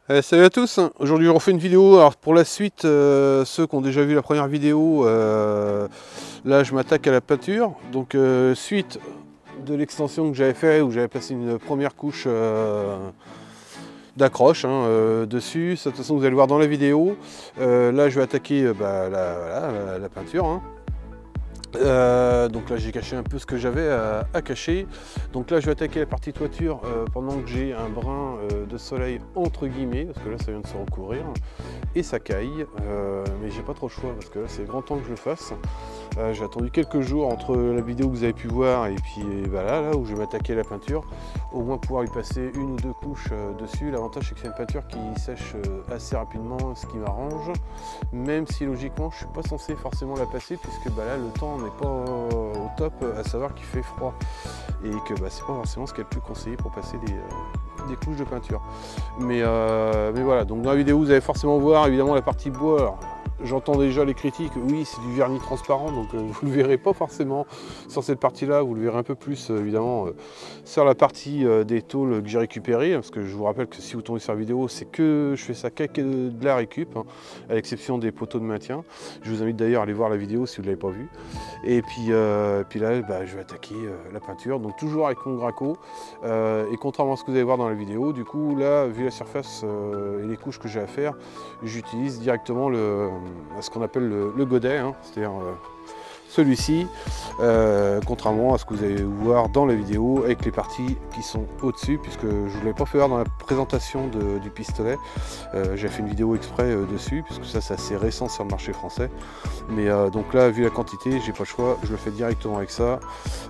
Salut à tous, aujourd'hui je refais une vidéo. Alors pour la suite, ceux qui ont déjà vu la première vidéo, là je m'attaque à la peinture. Donc suite de l'extension que j'avais fait où j'avais passé une première couche d'accroche dessus. De toute façon vous allez le voir dans la vidéo. Là je vais attaquer la peinture. Donc là j'ai caché un peu ce que j'avais à cacher. Donc là je vais attaquer la partie toiture pendant que j'ai un brin de soleil entre guillemets, parce que là ça vient de se recouvrir et ça caille, mais j'ai pas trop le choix parce que là c'est grand temps que je le fasse. J'ai attendu quelques jours entre la vidéo que vous avez pu voir et puis là où je vais m'attaquer à la peinture, au moins pouvoir y passer une ou deux couches dessus. L'avantage c'est que c'est une peinture qui sèche assez rapidement, ce qui m'arrange, même si logiquement je suis pas censé forcément la passer puisque là le temps n'est pas au top, à savoir qu'il fait froid et que c'est pas forcément ce qui est le plus conseillé pour passer des couches de peinture. Mais voilà, donc dans la vidéo vous allez forcément voir évidemment la partie bois. Alors, j'entends déjà les critiques, oui c'est du vernis transparent, donc vous ne le verrez pas forcément sur cette partie-là, vous le verrez un peu plus évidemment sur la partie des tôles que j'ai récupérées, parce que je vous rappelle que si vous tombez sur la vidéo, c'est que je fais ça qu'avec de la récup, à l'exception des poteaux de maintien. Je vous invite d'ailleurs à aller voir la vidéo si vous ne l'avez pas vue. Et puis là, je vais attaquer la peinture, donc toujours avec mon Graco, et contrairement à ce que vous allez voir dans la vidéo, du coup là, vu la surface et les couches que j'ai à faire, j'utilise directement ce qu'on appelle le godet, c'est-à-dire celui-ci, contrairement à ce que vous allez voir dans la vidéo avec les parties qui sont au-dessus, puisque je ne vous l'ai pas fait voir dans la présentation du pistolet. J'ai fait une vidéo exprès dessus, puisque ça c'est assez récent sur le marché français. Mais donc là, vu la quantité, j'ai pas le choix, je le fais directement avec ça,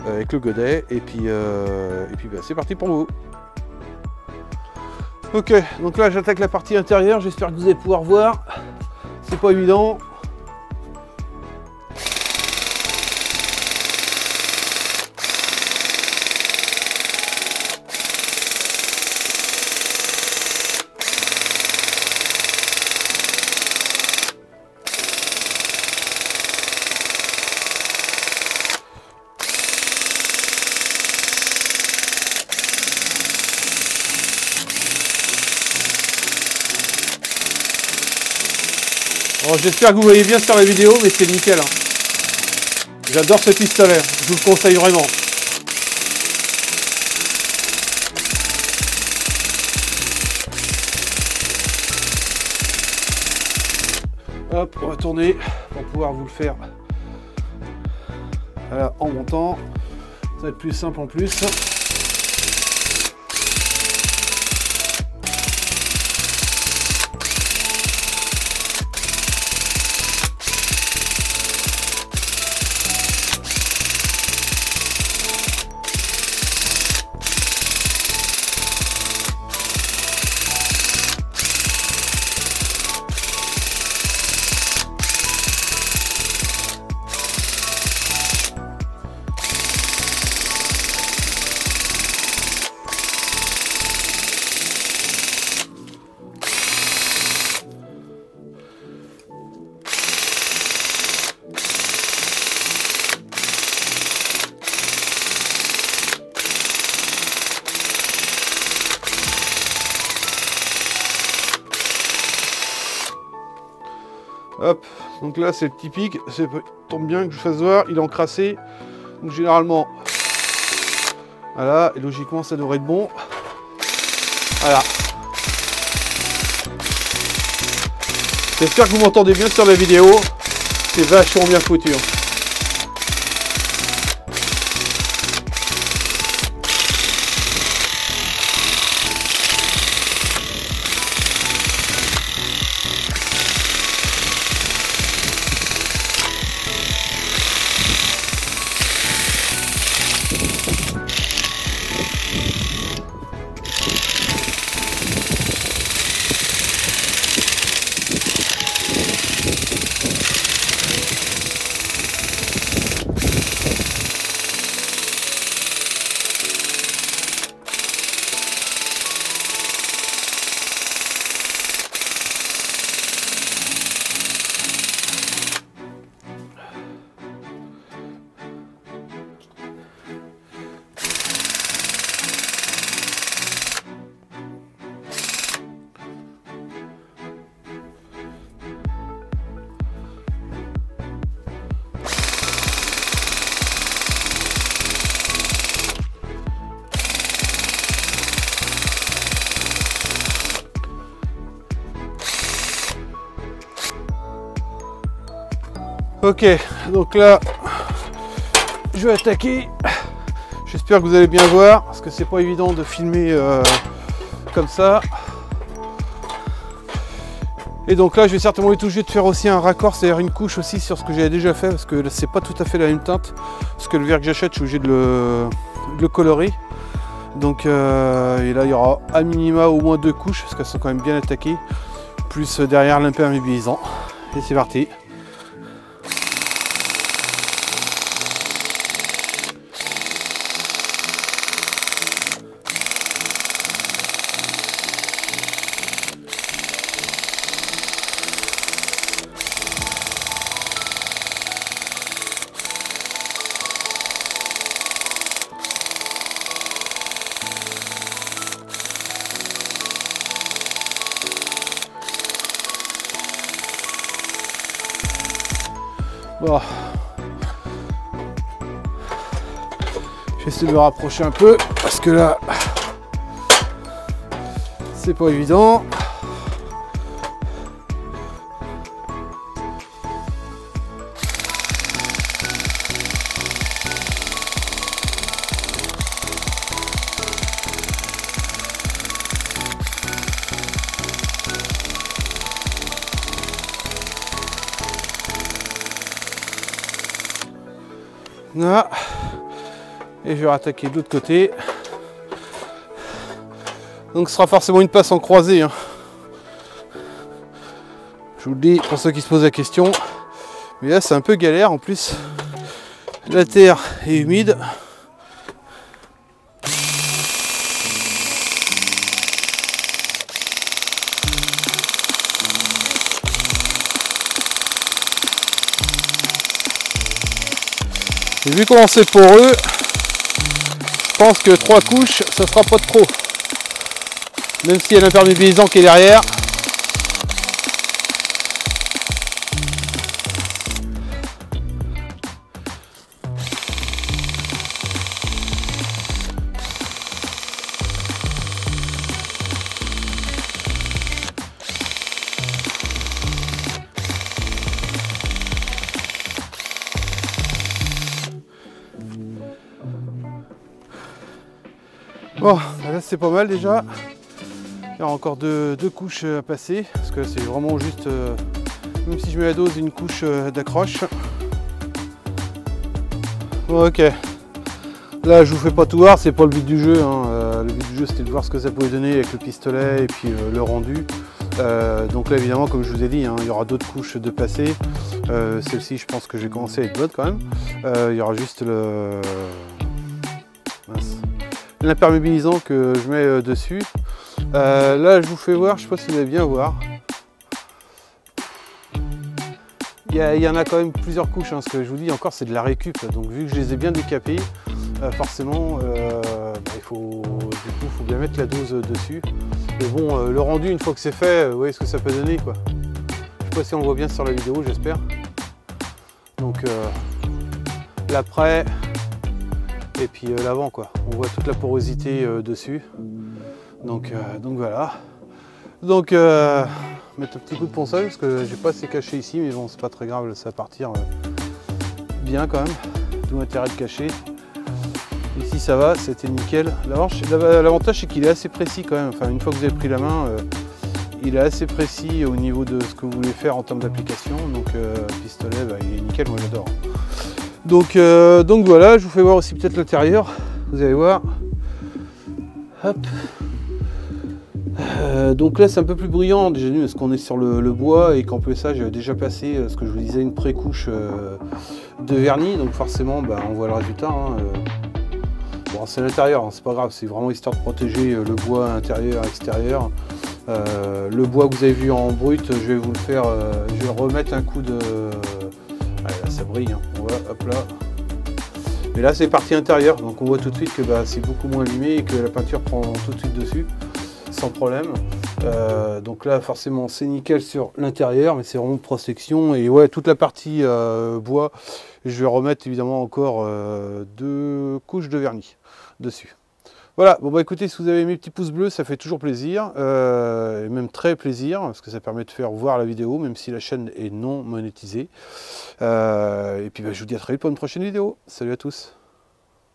avec le godet, et puis c'est parti pour vous. Ok, donc là j'attaque la partie intérieure, j'espère que vous allez pouvoir voir. C'est pas évident. J'espère que vous voyez bien sur la vidéo, mais c'est nickel. J'adore ce pistolet, je vous le conseille vraiment. Hop, on va tourner pour pouvoir vous le faire en montant. Ça va être plus simple en plus. Hop, donc là c'est typique, ça tombe bien que je fasse voir, il est encrassé. Donc généralement, voilà, et logiquement ça devrait être bon. Voilà. J'espère que vous m'entendez bien sur la vidéo, c'est vachement bien foutu. Ok, donc là, je vais attaquer. J'espère que vous allez bien voir, parce que c'est pas évident de filmer comme ça. Et donc là, je vais certainement être obligé de faire aussi un raccord, c'est-à-dire une couche aussi sur ce que j'avais déjà fait, parce que c'est pas tout à fait la même teinte. Parce que le verre que j'achète, je suis obligé de le colorer. Donc, et là, il y aura à minima au moins 2 couches, parce qu'elles sont quand même bien attaquées. Plus derrière l'imperméabilisant. Et c'est parti. Bon. Je vais essayer de me rapprocher un peu parce que là c'est pas évident. Là. Et je vais rattaquer de l'autre côté. Donc ce sera forcément une passe en croisée, hein. Je vous le dis pour ceux qui se posent la question. Mais là c'est un peu galère, en plus la terre est humide. Et vu comment c'est poreux, je pense que 3 couches, ça sera pas de trop. Même s'il y a l'imperméabilisant qui est derrière. Bon, là c'est pas mal déjà. Il y aura encore deux couches à passer, parce que c'est vraiment juste, même si je mets la dose, une couche d'accroche. Bon, ok. Là je vous fais pas tout voir, c'est pas le but du jeu, hein. Le but du jeu c'était de voir ce que ça pouvait donner avec le pistolet et puis le rendu. Donc là évidemment, comme je vous ai dit, hein, il y aura d'autres couches de passer. Celle-ci je pense que j'ai commencé à être bonne quand même. Il y aura juste l'imperméabilisant que je mets dessus. Là je vous fais voir, je sais pas si vous allez bien voir. Il y en a quand même plusieurs couches, hein, ce que je vous dis encore c'est de la récup. Donc vu que je les ai bien décapés, forcément il faut bien mettre la dose dessus. Mais bon, le rendu une fois que c'est fait, vous voyez ce que ça peut donner quoi. Je sais pas si on le voit bien sur la vidéo, j'espère. Donc l'après et puis l'avant quoi. On voit toute la porosité dessus. Donc voilà. Donc mettre un petit coup de ponçage parce que j'ai pas assez caché ici, mais bon c'est pas très grave, ça va partir bien quand même. Tout l'intérêt de cacher. Ici ça va, c'était nickel. L'avantage c'est qu'il est assez précis quand même. Enfin une fois que vous avez pris la main, il est assez précis au niveau de ce que vous voulez faire en termes d'application. Donc pistolet, il est nickel, moi j'adore. Donc voilà, je vous fais voir aussi peut-être l'intérieur. Vous allez voir. Hop. Donc là c'est un peu plus brillant déjà parce qu'on est sur le bois et qu'en plus ça j'avais déjà passé ce que je vous disais une pré-couche de vernis, donc forcément on voit le résultat, hein. Bon c'est l'intérieur, hein, c'est pas grave, c'est vraiment histoire de protéger le bois intérieur, extérieur. Le bois que vous avez vu en brut, je vais vous le faire, je vais remettre un coup de... Allez, là ça brille, hein. On voit, hop là. Mais là c'est partie intérieure, donc on voit tout de suite que c'est beaucoup moins abîmé et que la peinture prend tout de suite dessus. Sans problème. Donc là forcément c'est nickel sur l'intérieur, mais c'est vraiment protection. Et ouais, toute la partie bois, je vais remettre évidemment encore 2 couches de vernis dessus. Voilà, bon bah écoutez, si vous avez mes petits pouces bleus, ça fait toujours plaisir, et même très plaisir, parce que ça permet de faire voir la vidéo, même si la chaîne est non monétisée. Et puis bah, je vous dis à très vite pour une prochaine vidéo. Salut à tous.